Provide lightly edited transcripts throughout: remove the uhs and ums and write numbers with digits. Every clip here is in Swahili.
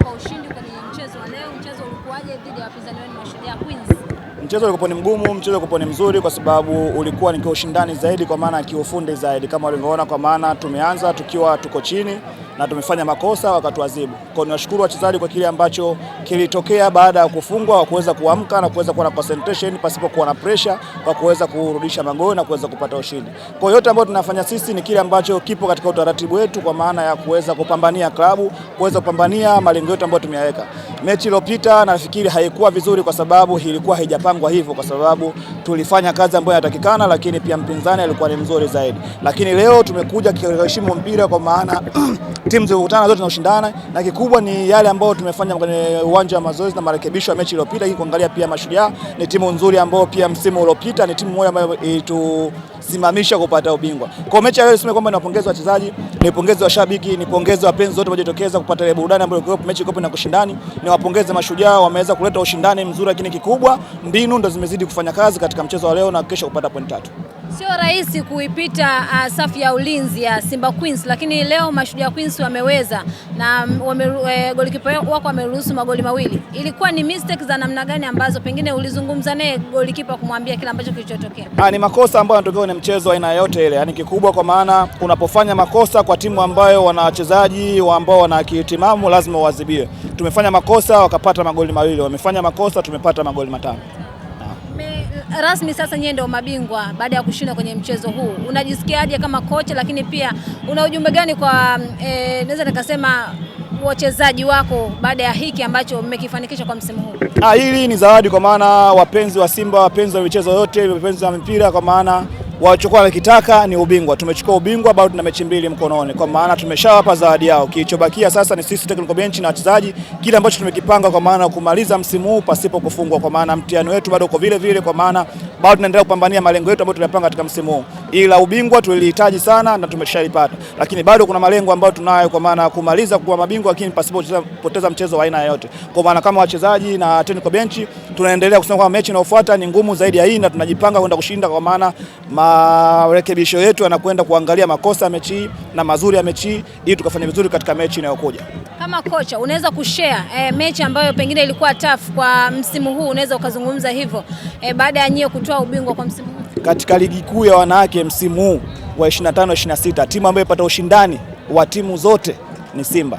kwa ushindi kwenye mchezo wa leo. Mchezo ulikuwaje dhidi ya wapinzani wenu Mashujaa Queens? Mchezo ulikuwa ni mgumu, mchezo ulikuwa ni mzuri kwa sababu ulikuwa ni kwa ushindani zaidi, kwa maana kiufundi zaidi, kama ulivyoona, kwa maana tumeanza tukiwa tuko chini na tumefanya makosa wakatuadhibu. Kwa niwashukuru wachezaji kwa kile ambacho kilitokea baada ya kufungwa, kuweza kuamka na kuweza kuwa na concentration pasipo kuwa na pressure, kwa kuweza kurudisha magoli na kuweza kupata ushindi. Kwa yote ambayo tunafanya sisi ni kile ambacho kipo katika utaratibu wetu, kwa maana ya kuweza kupambania klabu, kuweza kupambania malengo yetu ambayo tumeyaweka. Mechi iliyopita nafikiri haikuwa vizuri kwa sababu ilikuwa haijapangwa hivyo, kwa sababu tulifanya kazi ambayo inatakikana, lakini pia mpinzani alikuwa ni mzuri zaidi. Lakini leo tumekuja kuheshimu mpira, kwa maana timu zilizokutana zote zinashindana, na kikubwa ni yale ambayo tumefanya kwenye uwanja wa mazoezi na marekebisho ya mechi iliyopita. Hii kuangalia pia Mashujaa ni timu nzuri ambayo pia msimu uliopita ni timu moja ambayo ilitusimamisha kupata ubingwa. Kwa mechi leo niseme kwamba niwapongeze wachezaji, nipongeze washabiki, nipongeze wapenzi wote waliojitokeza kupata ile burudani ambayo ilikuwa mechi ikopo na kushindani. Niwapongeze Mashujaa, wameweza kuleta ushindani mzuri, lakini kikubwa mbinu ndo zimezidi kufanya kazi katika mchezo wa leo na kesho kupata point 3. Sio rahisi kuipita safu ya ulinzi ya Simba Queens, lakini leo Mashujaa Queens wameweza na golikipa wako ameruhusu magoli mawili. Ilikuwa ni mistake za namna gani ambazo pengine ulizungumza naye golikipa kumwambia kile ambacho kilichotokea? Ni makosa ambayo yanatokea kwenye mchezo aina yote ile. Yaani kikubwa, kwa maana unapofanya makosa kwa timu ambayo wana wachezaji ambao wana kitimamu lazima uadhibiwe. Tumefanya makosa wakapata magoli mawili, wamefanya makosa tumepata magoli 5. Rasmi sasa nyie ndio mabingwa baada ya kushinda kwenye mchezo huu. Unajisikiaje kama kocha, lakini pia una ujumbe gani kwa naweza nikasema wachezaji wako baada ya hiki ambacho mmekifanikisha kwa msimu huu? Hili ni zawadi, kwa maana wapenzi wa Simba, wapenzi wa michezo yote, wapenzi wa mpira, kwa maana walichokuwa wanakitaka ni ubingwa. Tumechukua ubingwa, bado tuna mechi 2 mkononi, kwa maana tumeshawapa zawadi yao. Kilichobakia sasa ni sisi technical bench na wachezaji, kile ambacho tumekipanga, kwa maana kumaliza msimu huu pasipo kufungwa, kwa maana mtihani wetu bado uko vile vile, kwa maana bado tunaendelea kupambania malengo yetu ambayo tuliyapanga katika msimu huu. Ila ubingwa tulihitaji sana na tumeshalipata, lakini bado kuna malengo ambayo tunayo, kwa maana kumaliza kuwa mabingwa, lakini pasipo kupoteza mchezo wa aina yoyote. Kwa maana kama wachezaji na technical bench tunaendelea kusema kwamba mechi inayofuata ni ngumu zaidi ya hii na tunajipanga kwenda kushinda, kwa maana marekebisho yetu yanakwenda kuangalia makosa ya mechi na mazuri ya mechi ili tukafanya vizuri katika mechi inayokuja. Kama kocha unaweza kushare mechi ambayo pengine ilikuwa tough kwa msimu huu, unaweza ukazungumza hivyo baada ya nyie kutoa ubingwa kwa msimu huu? Katika ligi kuu ya wanawake msimu huu wa 25-26, timu ambayo ipata ushindani wa timu zote ni Simba.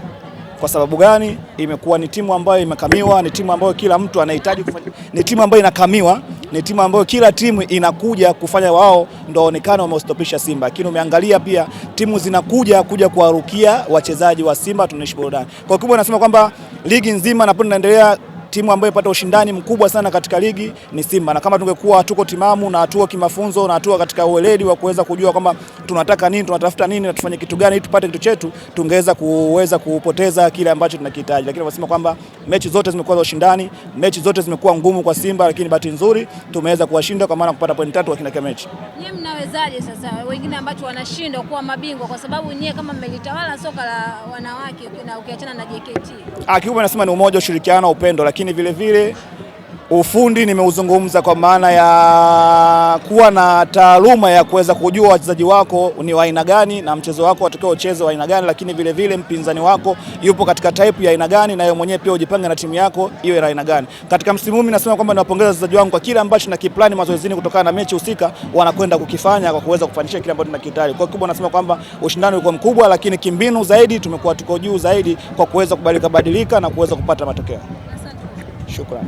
Kwa sababu gani? Imekuwa ni timu ambayo imekamiwa, ni timu ambayo kila mtu anahitaji kufanya, ni timu ambayo inakamiwa, ni timu ambayo kila timu inakuja kufanya wao ndio waonekane wamestopisha Simba. Lakini umeangalia pia timu zinakuja kuwarukia wachezaji wa Simba, tunaishi burudani. Kwa kubwa nasema kwamba ligi nzima na tunaendelea, timu ambayo ipata ushindani mkubwa sana katika ligi ni Simba, na kama tungekuwa tuko timamu na tuko kimafunzo na tuko katika ueledi wa kuweza kujua kwamba tunataka nini, tunatafuta nini na tufanye kitu gani ili tupate kitu chetu, tungeweza kupoteza kile ambacho tunakihitaji. Lakini nasema kwamba mechi zote zimekuwa za ushindani, mechi zote zimekuwa ngumu kwa Simba, lakini bahati nzuri tumeweza kuwashinda, kwa maana kupata point 3 kwa kila mechi. Nyie mnawezaje sasa wengine ambacho wanashindwa kuwa mabingwa, kwa sababu nyie kama mmelitawala soka la wanawake na ukiachana na JKT? Kikubwa nasema ni umoja, ushirikiano, upendo, lakini vile vile ufundi nimeuzungumza, kwa maana ya kuwa na taaluma ya kuweza kujua wachezaji wako ni wa aina gani na mchezo wako watakao ucheze wa aina gani, lakini vile vile mpinzani wako yupo katika type ya aina gani, na wewe mwenyewe pia ujipange na timu yako iwe ya aina gani. Katika msimu huu nasema kwamba niwapongeza wachezaji wangu kwa kile ambacho na kiplani mazoezini kutokana na mechi husika wanakwenda kukifanya kwa kuweza kufanikisha kile ambacho tunakihitaji. Kwa kubwa nasema kwamba ushindani ulikuwa mkubwa, lakini kimbinu zaidi tumekuwa tuko juu zaidi kwa kuweza kubadilika na kuweza kupata matokeo. Shukrani.